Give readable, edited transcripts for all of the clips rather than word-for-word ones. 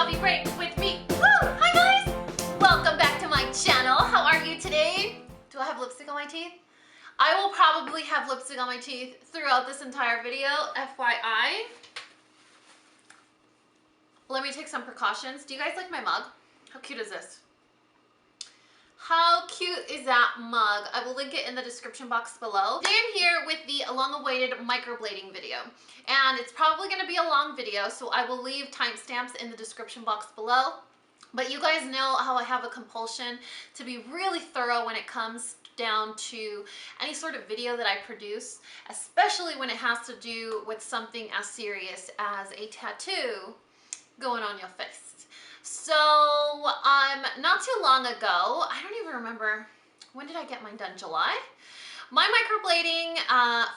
Coffee Break with me. Woo! Hi guys! Welcome back to my channel. How are you today? Do I have lipstick on my teeth? I will probably have lipstick on my teeth throughout this entire video, FYI. Let me take some precautions. Do you guys like my mug? How cute is this? How cute is that mug? I will link it in the description box below. Today I'm here with the long-awaited microblading video. And it's probably going to be a long video, so I will leave timestamps in the description box below. But you guys know how I have a compulsion to be really thorough when it comes down to any sort of video that I produce, especially when it has to do with something as serious as a tattoo going on your face. So not too long ago, I don't even remember, when did I get mine done? July? My microblading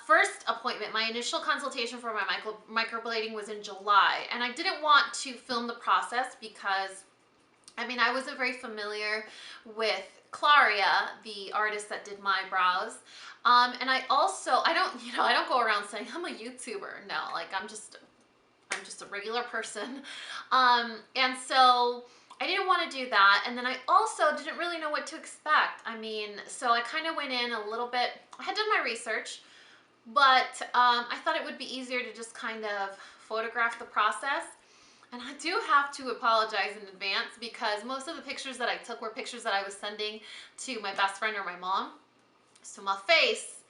first appointment, my initial consultation for my microblading was in July, and I didn't want to film the process because I mean, I wasn't very familiar with Claria, the artist that did my brows. And I don't go around saying I'm a YouTuber. No, like I'm just a regular person. And so I didn't want to do that. And then I also didn't really know what to expect. I mean, so I kind of went in a little bit, I had done my research, but I thought it would be easier to just kind of photograph the process. And I do have to apologize in advance because most of the pictures that I took were pictures that I was sending to my best friend or my mom. So my face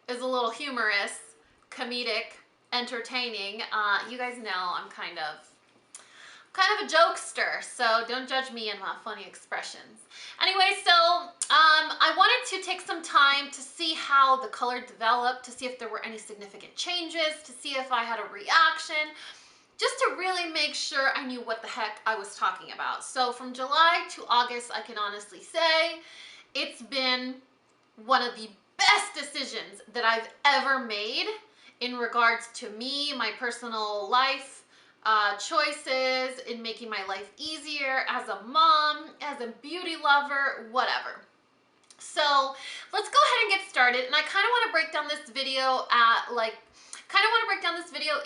is a little humorous, comedic, entertaining. You guys know I'm kind of a jokester, so don't judge me and my funny expressions. Anyway, so I wanted to take some time to see how the color developed, to see if there were any significant changes, to see if I had a reaction, just to really make sure I knew what the heck I was talking about. So from July to August, I can honestly say it's been one of the best decisions that I've ever made in regards to me, my personal life, choices, in making my life easier as a mom, as a beauty lover, whatever. So let's go ahead and get started. And I kind of want to break down this video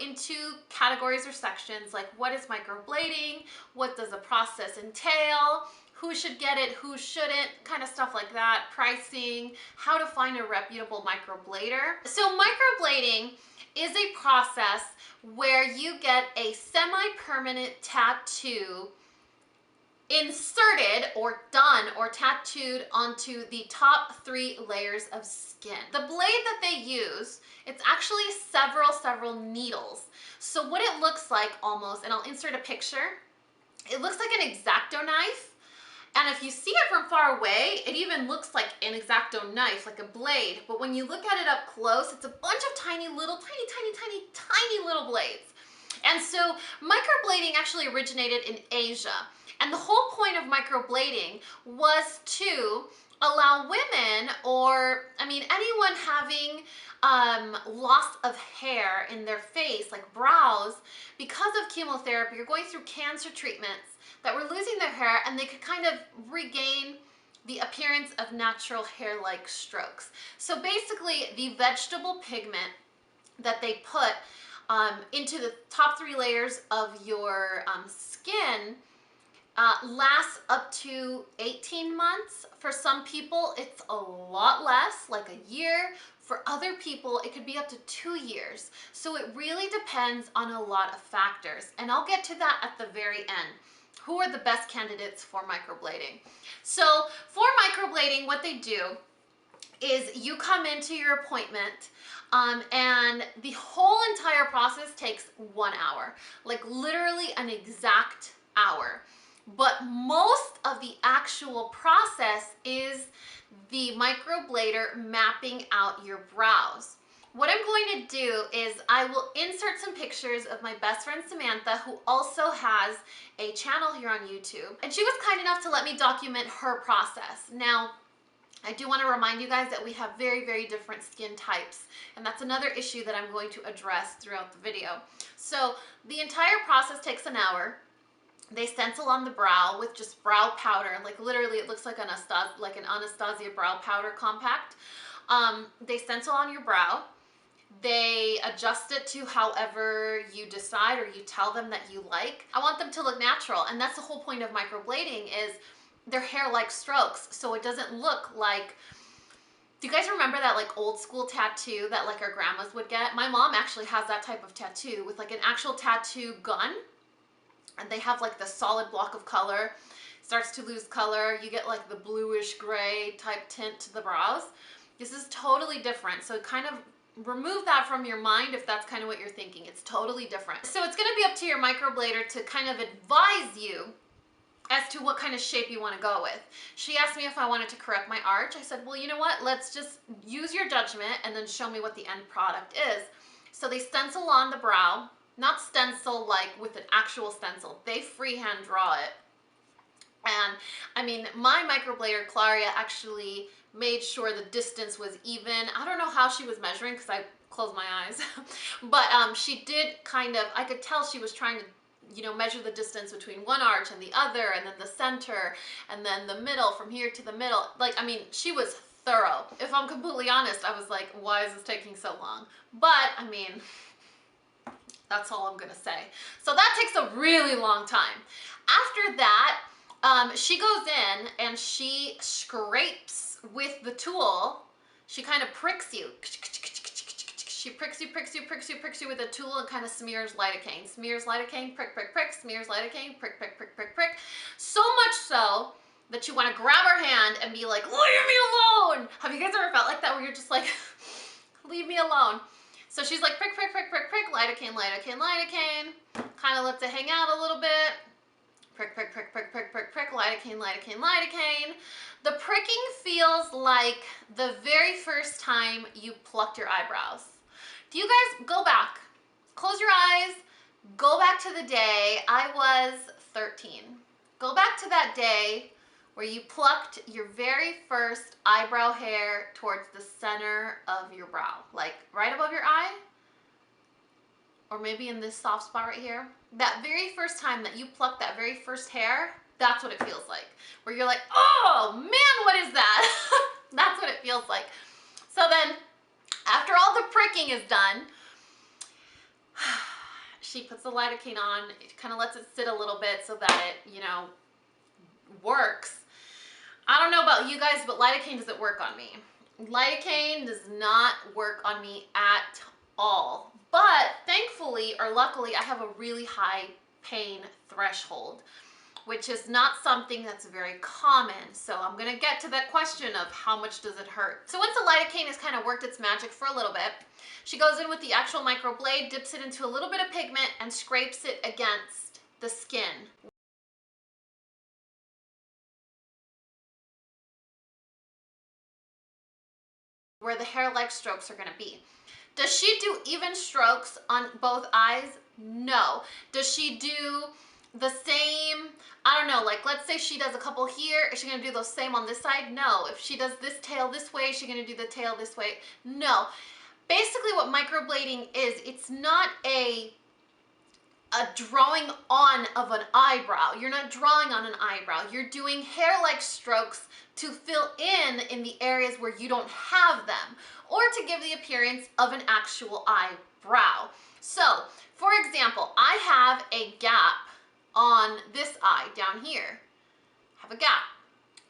into categories or sections, like what is microblading, what does the process entail, who should get it, who shouldn't, kind of stuff like that, pricing, how to find a reputable microblader. So microblading is a process where you get a semi-permanent tattoo inserted or done or tattooed onto the top 3 layers of skin. The blade that they use, it's actually several needles. So what it looks like almost, and I'll insert a picture, it looks like an X-Acto knife. And if you see it from far away, it even looks like an X-Acto knife, like a blade. But when you look at it up close, it's a bunch of tiny little blades. And so microblading actually originated in Asia. And the whole point of microblading was to allow women, or I mean anyone having loss of hair in their face, like brows, because of chemotherapy or going through cancer treatments, that were losing their hair, and they could kind of regain the appearance of natural hair-like strokes. So basically the vegetable pigment that they put into the top 3 layers of your skin lasts up to 18 months. For some people, it's a lot less, like a year. For other people, it could be up to 2 years. So it really depends on a lot of factors. And I'll get to that at the very end. Who are the best candidates for microblading? So for microblading, what they do is you come into your appointment and the whole entire process takes 1 hour, like literally an exact hour. But most of the actual process is the microblader mapping out your brows. What I'm going to do is I will insert some pictures of my best friend Samantha, who also has a channel here on YouTube. And she was kind enough to let me document her process. Now, I do want to remind you guys that we have very different skin types, and that's another issue that I'm going to address throughout the video. So the entire process takes an hour. They stencil on the brow with just brow powder, like literally it looks like an Anastasia brow powder compact. They stencil on your brow, They adjust it to however you decide or you tell them that you like. I want them to look natural, and that's the whole point of microblading, is their hair-like strokes, so it doesn't look like... Do you guys remember that like old school tattoo that like our grandmas would get? My mom actually has that type of tattoo with like an actual tattoo gun, and they have like the solid block of color. Starts to lose color, you get like the bluish gray type tint to the brows. This is totally different, so kind of remove that from your mind if that's kind of what you're thinking. It's totally different. So it's gonna be up to your microblader to kind of advise you as to what kind of shape you want to go with. She asked me if I wanted to correct my arch. I said, well, you know what? Let's just use your judgment and then show me what the end product is. So they stencil on the brow, not stencil like with an actual stencil. They freehand draw it. And I mean, my microblader, Claria, actually made sure the distance was even. I don't know how she was measuring because I closed my eyes. But she did kind of, I could tell she was trying to, you know, measure the distance between one arch and the other, and then the center, and then the middle, from here to the middle. Like, I mean, she was thorough. If I'm completely honest, I was like, why is this taking so long? But, I mean, that's all I'm gonna say. So that takes a really long time. After that, she goes in and she scrapes with the tool. She kind of pricks you. She pricks you with a tool and kind of smears lidocaine. Smears lidocaine, prick, prick, prick, smears lidocaine, prick, prick, prick, prick, prick. So much so that you want to grab her hand and be like, leave me alone. Have you guys ever felt like that where you're just like, leave me alone? So she's like, prick, prick, prick, prick, prick, lidocaine, lidocaine, lidocaine. Kind of lets it hang out a little bit. Prick, prick, prick, prick, prick, prick, prick, lidocaine, lidocaine, lidocaine. The pricking feels like the very first time you plucked your eyebrows. Do you guys go back, close your eyes, go back to the day I was 13. Go back to that day where you plucked your very first eyebrow hair towards the center of your brow, like right above your eye, or maybe in this soft spot right here. That very first time that you plucked that very first hair, that's what it feels like. Where you're like, oh man, what is that? That's what it feels like. So then, after all the pricking is done, she puts the lidocaine on, it kind of lets it sit a little bit so that it, you know, works. I don't know about you guys, but lidocaine doesn't work on me. Lidocaine does not work on me at all. But thankfully, or luckily, I have a really high pain threshold, which is not something that's very common. So I'm gonna get to that question of how much does it hurt. So once the lidocaine has kind of worked its magic for a little bit, she goes in with the actual microblade, dips it into a little bit of pigment, and scrapes it against the skin. Where the hair-like strokes are gonna be. Does she do even strokes on both eyes? No. Does she do the same, I don't know, like let's say she does a couple here, is she gonna do those same on this side? No. If she does this tail this way, is she gonna do the tail this way? No. Basically what microblading is, it's not a drawing on of an eyebrow. You're not drawing on an eyebrow. You're doing hair-like strokes to fill in the areas where you don't have them, or to give the appearance of an actual eyebrow. So, for example, I have a gap on this eye down here. I have a gap.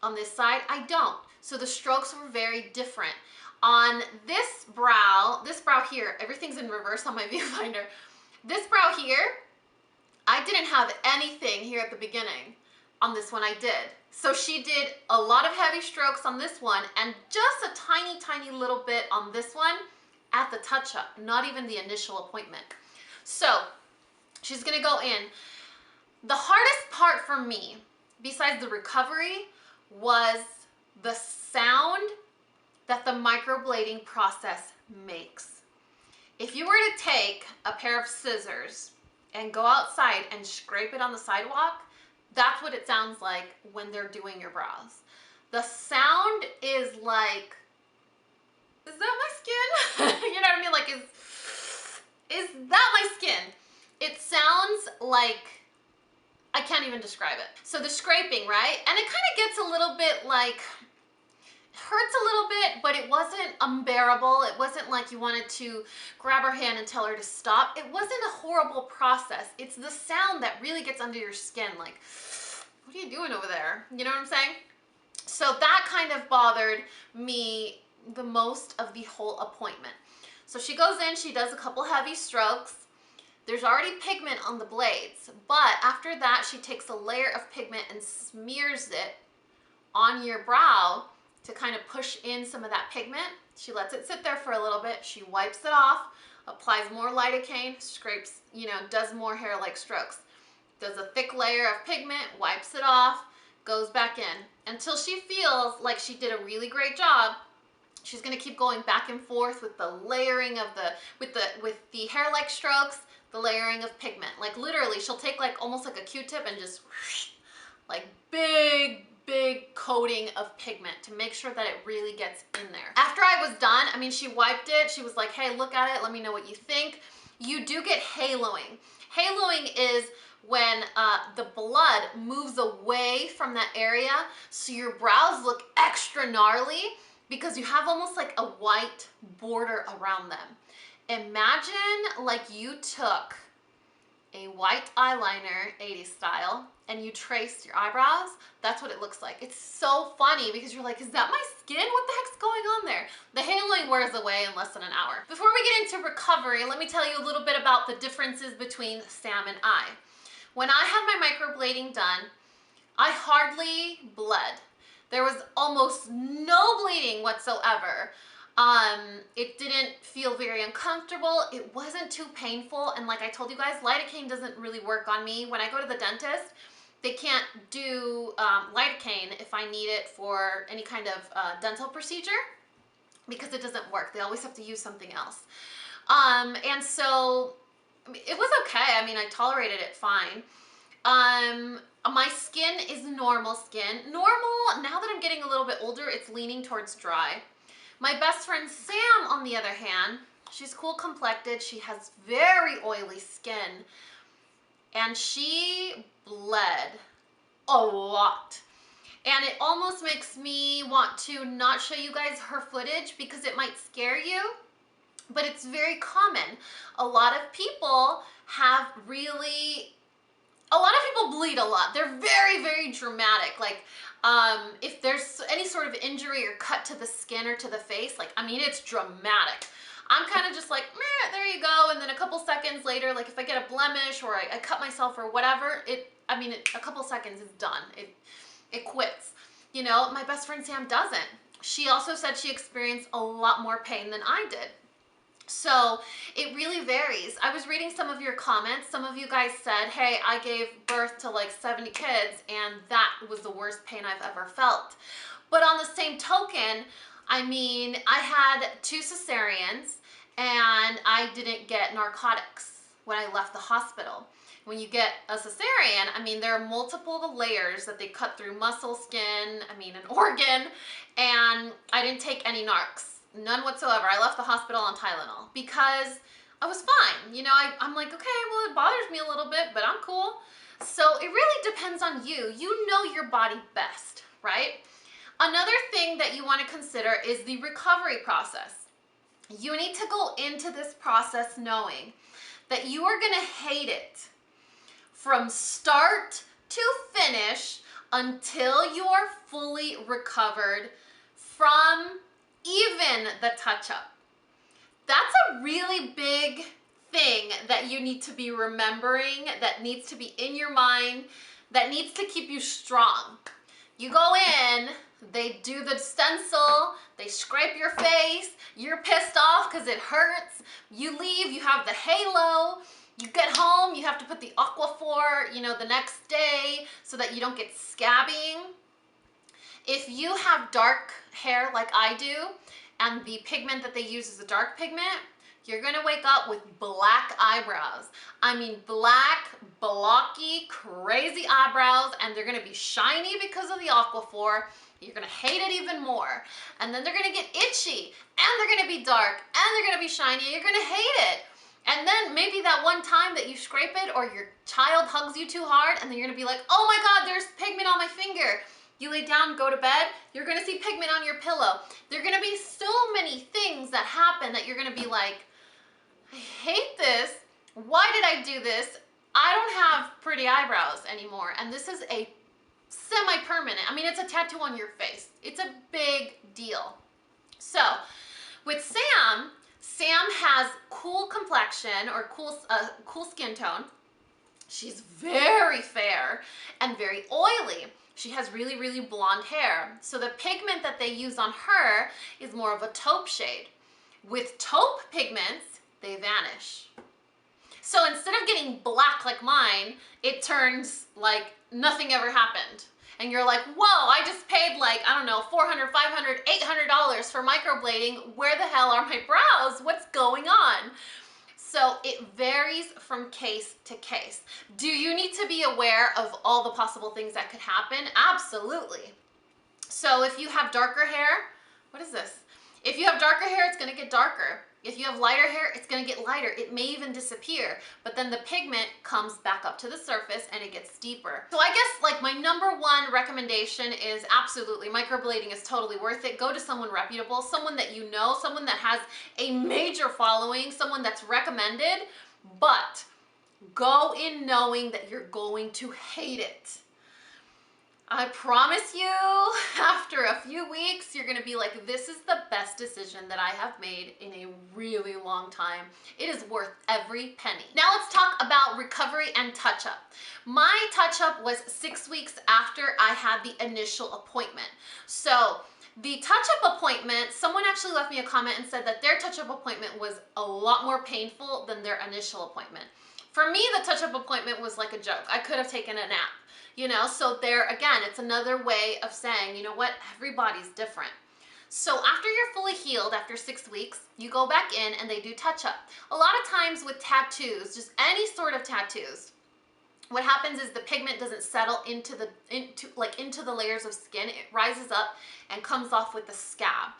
On this side, I don't. So the strokes were very different. On this brow here, everything's in reverse on my viewfinder. This brow here, I didn't have anything here at the beginning. On this one I did. So she did a lot of heavy strokes on this one and just a tiny, tiny little bit on this one at the touch-up, not even the initial appointment. So she's gonna go in. The hardest part for me, besides the recovery, was the sound that the microblading process makes. If you were to take a pair of scissors and go outside and scrape it on the sidewalk, that's what it sounds like when they're doing your brows. The sound is like, is that my skin? You know what I mean? Like, is that my skin? It sounds like, I can't even describe it. So the scraping, right? And it kind of gets a little bit like, hurts a little bit, but it wasn't unbearable. It wasn't like you wanted to grab her hand and tell her to stop. It wasn't a horrible process. It's the sound that really gets under your skin, like, what are you doing over there? You know what I'm saying? So that kind of bothered me the most of the whole appointment. So she goes in, she does a couple heavy strokes. There's already pigment on the blades, but after that, she takes a layer of pigment and smears it on your brow to kind of push in some of that pigment. She lets it sit there for a little bit. She wipes it off, applies more lidocaine, scrapes, you know, does more hair-like strokes. Does a thick layer of pigment, wipes it off, goes back in until she feels like she did a really great job. She's gonna keep going back and forth with the layering of with the hair-like strokes, the layering of pigment. Like literally, she'll take like almost like a Q-tip and just like big coating of pigment to make sure that it really gets in there. After I was done, I mean, she wiped it. She was like, hey, look at it. Let me know what you think. You do get haloing. Haloing is when the blood moves away from that area, so your brows look extra gnarly because you have almost like a white border around them. Imagine like you took a white eyeliner, 80s style, and you traced your eyebrows. That's what it looks like. It's so funny because you're like, is that my skin? What the heck's going on there? The haloing wears away in less than an hour. Before we get into recovery, let me tell you a little bit about the differences between Sam and I. When I had my microblading done, I hardly bled. There was almost no bleeding whatsoever. It didn't feel very uncomfortable. It wasn't too painful. And like I told you guys, lidocaine doesn't really work on me. When I go to the dentist, they can't do lidocaine if I need it for any kind of dental procedure because it doesn't work. They always have to use something else. And so it was okay. I mean, I tolerated it fine. My skin is normal skin. Normal, now that I'm getting a little bit older, it's leaning towards dry. My best friend Sam, on the other hand, she's cool complected. She has very oily skin and she bled a lot. And it almost makes me want to not show you guys her footage because it might scare you, but it's very common. A lot of people bleed a lot. They're very dramatic. Like, if there's any sort of injury or cut to the skin or to the face, like, I mean, it's dramatic. I'm kind of just like, meh, there you go. And then a couple seconds later, like if I get a blemish or I cut myself or whatever, a couple seconds is done. It quits. You know, my best friend Sam doesn't. She also said she experienced a lot more pain than I did. So it really varies. I was reading some of your comments. Some of you guys said, hey, I gave birth to like 70 kids and that was the worst pain I've ever felt. But on the same token, I mean, I had 2 cesareans and I didn't get narcotics when I left the hospital. When you get a cesarean, I mean, there are multiple layers that they cut through muscle, skin, I mean, an organ, and I didn't take any narcs. None whatsoever. I left the hospital on Tylenol because I was fine. You know, I'm like, okay, well, it bothers me a little bit, but I'm cool. So it really depends on you. You know your body best, right? Another thing that you want to consider is the recovery process. You need to go into this process knowing that you are going to hate it from start to finish until you are fully recovered from even the touch-up. That's a really big thing that you need to be remembering, that needs to be in your mind, that needs to keep you strong. You go in, they do the stencil, they scrape your face, you're pissed off because it hurts, you leave, you have the halo, you get home, you have to put the Aquaphor, you know, the next day so that you don't get scabbing. If you have dark hair like I do, and the pigment that they use is a dark pigment, you're gonna wake up with black eyebrows. I mean, black, blocky, crazy eyebrows, and they're gonna be shiny because of the Aquaphor. You're gonna hate it even more. And then they're gonna get itchy, and they're gonna be dark, and they're gonna be shiny, you're gonna hate it. And then maybe that one time that you scrape it or your child hugs you too hard and then you're gonna be like, oh my God, there's pigment on my finger. You lay down, go to bed, you're gonna see pigment on your pillow. There are gonna be so many things that happen that you're gonna be like, I hate this. Why did I do this? I don't have pretty eyebrows anymore. And this is a semi-permanent. I mean, it's a tattoo on your face. It's a big deal. So with Sam has cool complexion or cool skin tone. She's very fair and very oily. She has really, really blonde hair. So the pigment that they use on her is more of a taupe shade. With taupe pigments, they vanish. So instead of getting black like mine, it turns like nothing ever happened. And you're like, whoa, I just paid like, I don't know, $400, $500, $800 for microblading. Where the hell are my brows? What's going on? So it varies from case to case. Do you need to be aware of all the possible things that could happen? Absolutely. So if you have darker hair, what is this? If you have darker hair, it's gonna get darker. If you have lighter hair, it's gonna get lighter. It may even disappear, but then the pigment comes back up to the surface and it gets deeper. So I guess like my #1 recommendation is absolutely, microblading is totally worth it. Go to someone reputable, someone that you know, someone that has a major following, someone that's recommended, but go in knowing that you're going to hate it. I promise you, after a few weeks, you're gonna be like, this is the best decision that I have made in a really long time. It is worth every penny. Now let's talk about recovery and touch-up. My touch-up was 6 weeks after I had the initial appointment. So the touch-up appointment, someone actually left me a comment and said that their touch-up appointment was a lot more painful than their initial appointment. For me, the touch-up appointment was like a joke. I could have taken a nap. You know, so there again, it's another way of saying, you know what, everybody's different. So after you're fully healed, after 6 weeks, you go back in and they do touch up. A lot of times with tattoos, just any sort of tattoos, what happens is the pigment doesn't settle into the layers of skin. It rises up and comes off with the scab.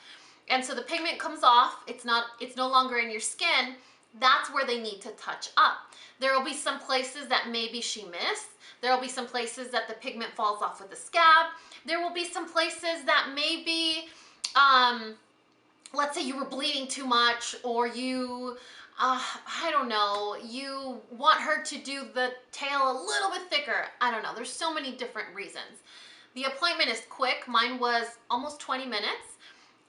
And so the pigment comes off, it's no longer in your skin. That's where they need to touch up. There will be some places that maybe she missed. There will be some places that the pigment falls off with the scab. There will be some places that maybe, let's say you were bleeding too much, or you, I don't know, you want her to do the tail a little bit thicker. I don't know, there's so many different reasons. The appointment is quick. Mine was almost 20 minutes,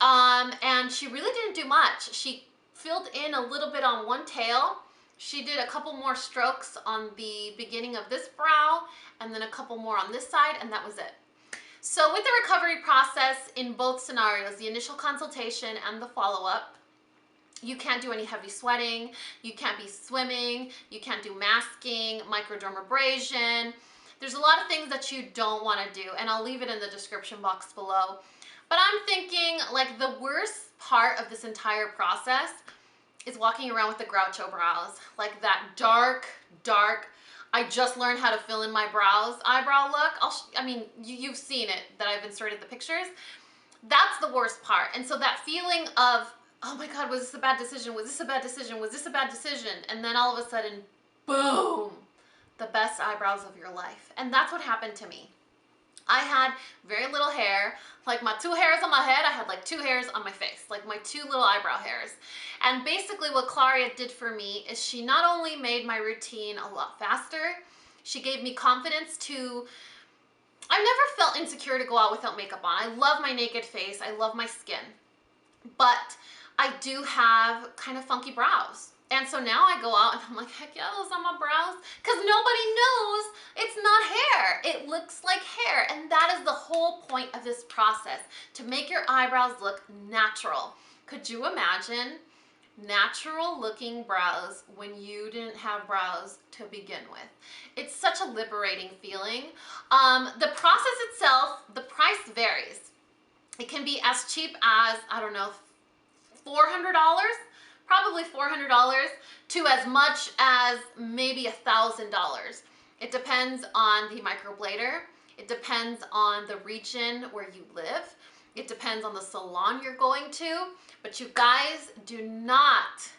and she really didn't do much. She filled in a little bit on one tail. She did a couple more strokes on the beginning of this brow and then a couple more on this side, and that was it. So with the recovery process in both scenarios, the initial consultation and the follow-up, you can't do any heavy sweating, you can't be swimming, you can't do masking, microdermabrasion. There's a lot of things that you don't want to do, and I'll leave it in the description box below. But I'm thinking like the worst part of this entire process is walking around with the Groucho brows, like that dark, I just learned how to fill in my brows eyebrow look. I mean, you've seen it, that I've inserted the pictures. That's the worst part. And so that feeling of, oh my God, was this a bad decision? Was this a bad decision? Was this a bad decision? And then all of a sudden, boom, the best eyebrows of your life. And that's what happened to me. I had very little hair, like my 2 hairs on my head, I had like 2 hairs on my face, like my 2 little eyebrow hairs. And basically what Claria did for me is she not only made my routine a lot faster, she gave me confidence to, I've never felt insecure to go out without makeup on. I love my naked face, I love my skin, but I do have kind of funky brows. And so now I go out and I'm like, heck yeah, those are my brows. Because nobody knows it's not hair. It looks like hair. And that is the whole point of this process, to make your eyebrows look natural. Could you imagine natural looking brows when you didn't have brows to begin with? It's such a liberating feeling. The process itself, the price varies. It can be as cheap as, I don't know, $400, probably $400, to as much as maybe $1,000. It depends on the microblader. It depends on the region where you live. It depends on the salon you're going to. But you guys, do not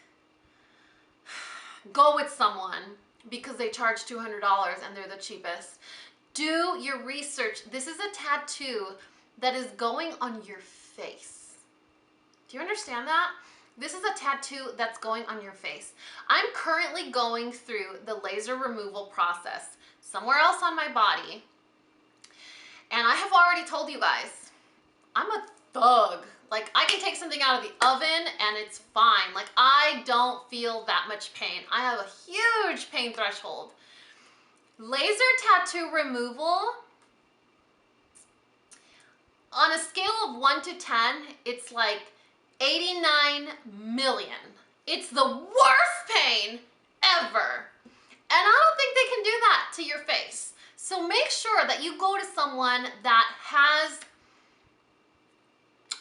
go with someone because they charge $200 and they're the cheapest. Do your research. This is a tattoo that is going on your face. Do you understand that? This is a tattoo that's going on your face. I'm currently going through the laser removal process somewhere else on my body. And I have already told you guys, I'm a thug. Like, I can take something out of the oven and it's fine. Like, I don't feel that much pain. I have a huge pain threshold. Laser tattoo removal, on a scale of 1 to 10, it's like 89 million. It's the worst pain ever. And I don't think they can do that to your face. So make sure that you go to someone that has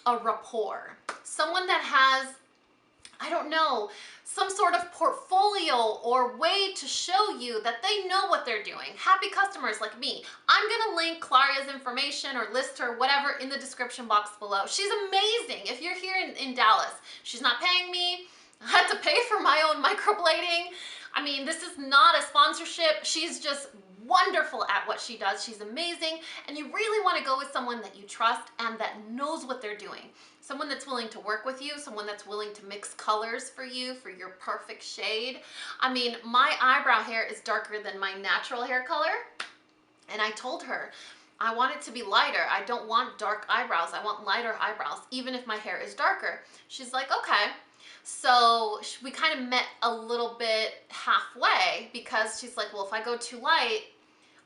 a rapport. Someone that has, I don't know, some sort of portfolio or way to show you that they know what they're doing. Happy customers like me. I'm gonna link Claria's information or list her, whatever, in the description box below. She's amazing. If you're here in Dallas, she's not paying me. I had to pay for my own microblading. I mean, this is not a sponsorship. She's just wonderful at what she does. She's amazing. And you really want to go with someone that you trust and that knows what they're doing. Someone that's willing to work with you, someone that's willing to mix colors for you for your perfect shade. I mean, my eyebrow hair is darker than my natural hair color. And I told her, I want it to be lighter. I don't want dark eyebrows. I want lighter eyebrows, even if my hair is darker. She's like, okay. So we kind of met a little bit halfway because she's like, well, if I go too light,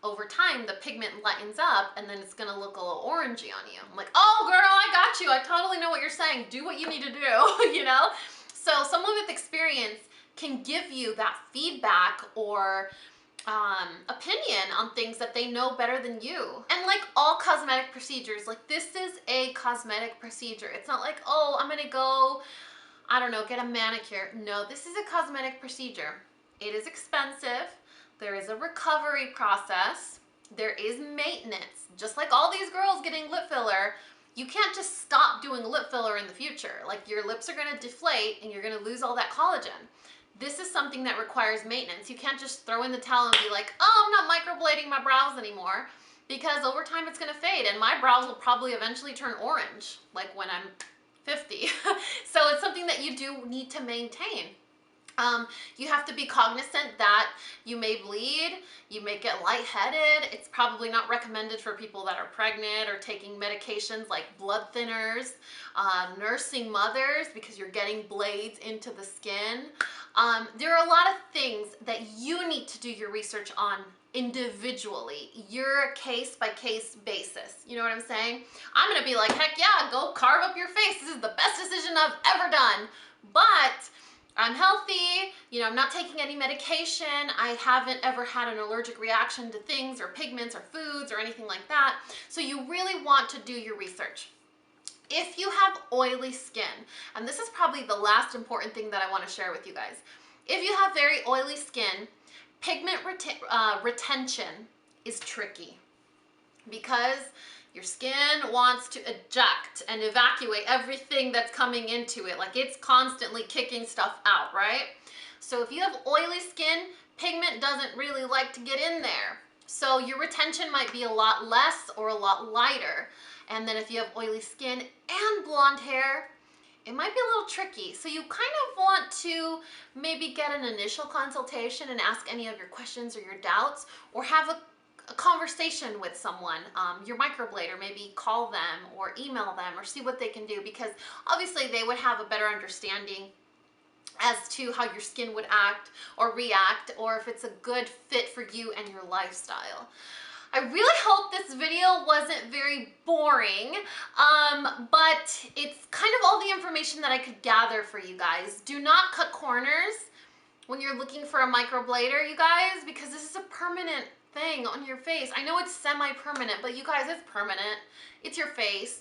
over time the pigment lightens up and then it's gonna look a little orangey on you. I'm like, oh girl, I got you. I totally know what you're saying. Do what you need to do, you know? So someone with experience can give you that feedback or opinion on things that they know better than you. And like all cosmetic procedures, like this is a cosmetic procedure. It's not like, oh, I'm gonna go, I don't know, get a manicure. No, this is a cosmetic procedure. It is expensive. There is a recovery process. There is maintenance. Just like all these girls getting lip filler, you can't just stop doing lip filler in the future. Like your lips are gonna deflate and you're gonna lose all that collagen. This is something that requires maintenance. You can't just throw in the towel and be like, oh, I'm not microblading my brows anymore, because over time it's gonna fade and my brows will probably eventually turn orange, like when I'm 50. So it's something that you do need to maintain. You have to be cognizant that you may bleed, you may get lightheaded. It's probably not recommended for people that are pregnant or taking medications like blood thinners, nursing mothers, because you're getting blades into the skin. There are a lot of things that you need to do your research on individually, your case-by-case basis. You know what I'm saying? I'm gonna be like, heck yeah, go carve up your face. This is the best decision I've ever done. But I'm healthy, you know, I'm not taking any medication, I haven't ever had an allergic reaction to things or pigments or foods or anything like that. So you really want to do your research. If you have oily skin, and this is probably the last important thing that I want to share with you guys. If you have very oily skin, pigment retention is tricky because your skin wants to eject and evacuate everything that's coming into it. Like it's constantly kicking stuff out, right? So if you have oily skin, pigment doesn't really like to get in there. So your retention might be a lot less or a lot lighter. And then if you have oily skin and blonde hair, it might be a little tricky. So you kind of want to maybe get an initial consultation and ask any of your questions or your doubts, or have a conversation with someone, your microblader. Maybe call them or email them or see what they can do, because obviously they would have a better understanding as to how your skin would act or react, or if it's a good fit for you and your lifestyle. I really hope this video wasn't very boring, but it's kind of all the information that I could gather for you guys. Do not cut corners when you're looking for a microblader, you guys, because this is a permanent thing on your face. I know it's semi-permanent, but you guys, it's permanent. It's your face.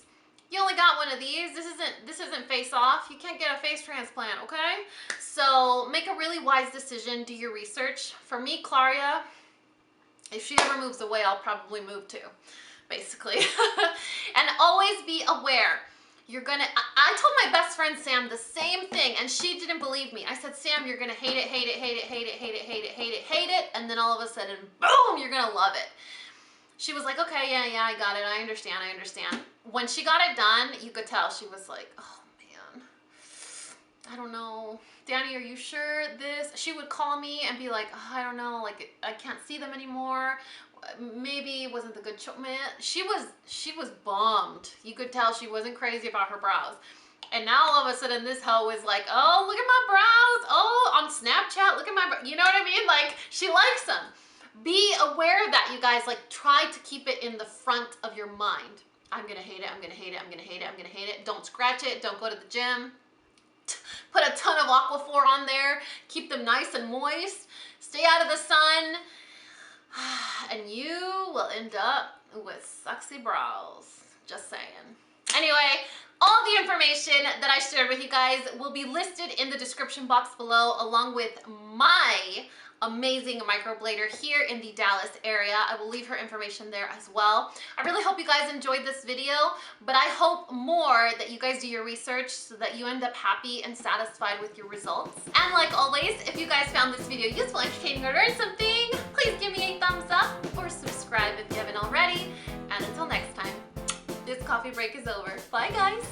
You only got one of these. This isn't face off. You can't get a face transplant, okay? So make a really wise decision. Do your research. For me, Claria, if she ever moves away, I'll probably move too, basically. And always be aware. I told my best friend Sam the same thing, and she didn't believe me. I said, Sam, you're gonna hate it, hate it, hate it, hate it, hate it, hate it, hate it, hate it, and then all of a sudden, boom, you're gonna love it. She was like, okay, yeah, I got it. I understand. When she got it done, you could tell she was like, oh man, I don't know. Dani, are you sure this? She would call me and be like, oh, I don't know, like I can't see them anymore. Maybe it wasn't the good choice. She was bummed. You could tell she wasn't crazy about her brows. And now all of a sudden this hoe is like, oh, look at my brows. Oh, on Snapchat, look at my brows. You know what I mean? Like, she likes them. Be aware of that, you guys. Like, try to keep it in the front of your mind. I'm gonna hate it, I'm gonna hate it, I'm gonna hate it, I'm gonna hate it. Don't scratch it, don't go to the gym. Put a ton of Aquaphor on there. Keep them nice and moist. Stay out of the sun. And you will end up with sexy brows. Just saying. Anyway, all the information that I shared with you guys will be listed in the description box below, along with my amazing microblader here in the Dallas area. I will leave her information there as well. I really hope you guys enjoyed this video, but I hope more that you guys do your research so that you end up happy and satisfied with your results. And like always, if you guys found this video useful, entertaining, or learned something, please give me a thumbs up or subscribe if you haven't already. And until next time, this coffee break is over. Bye guys.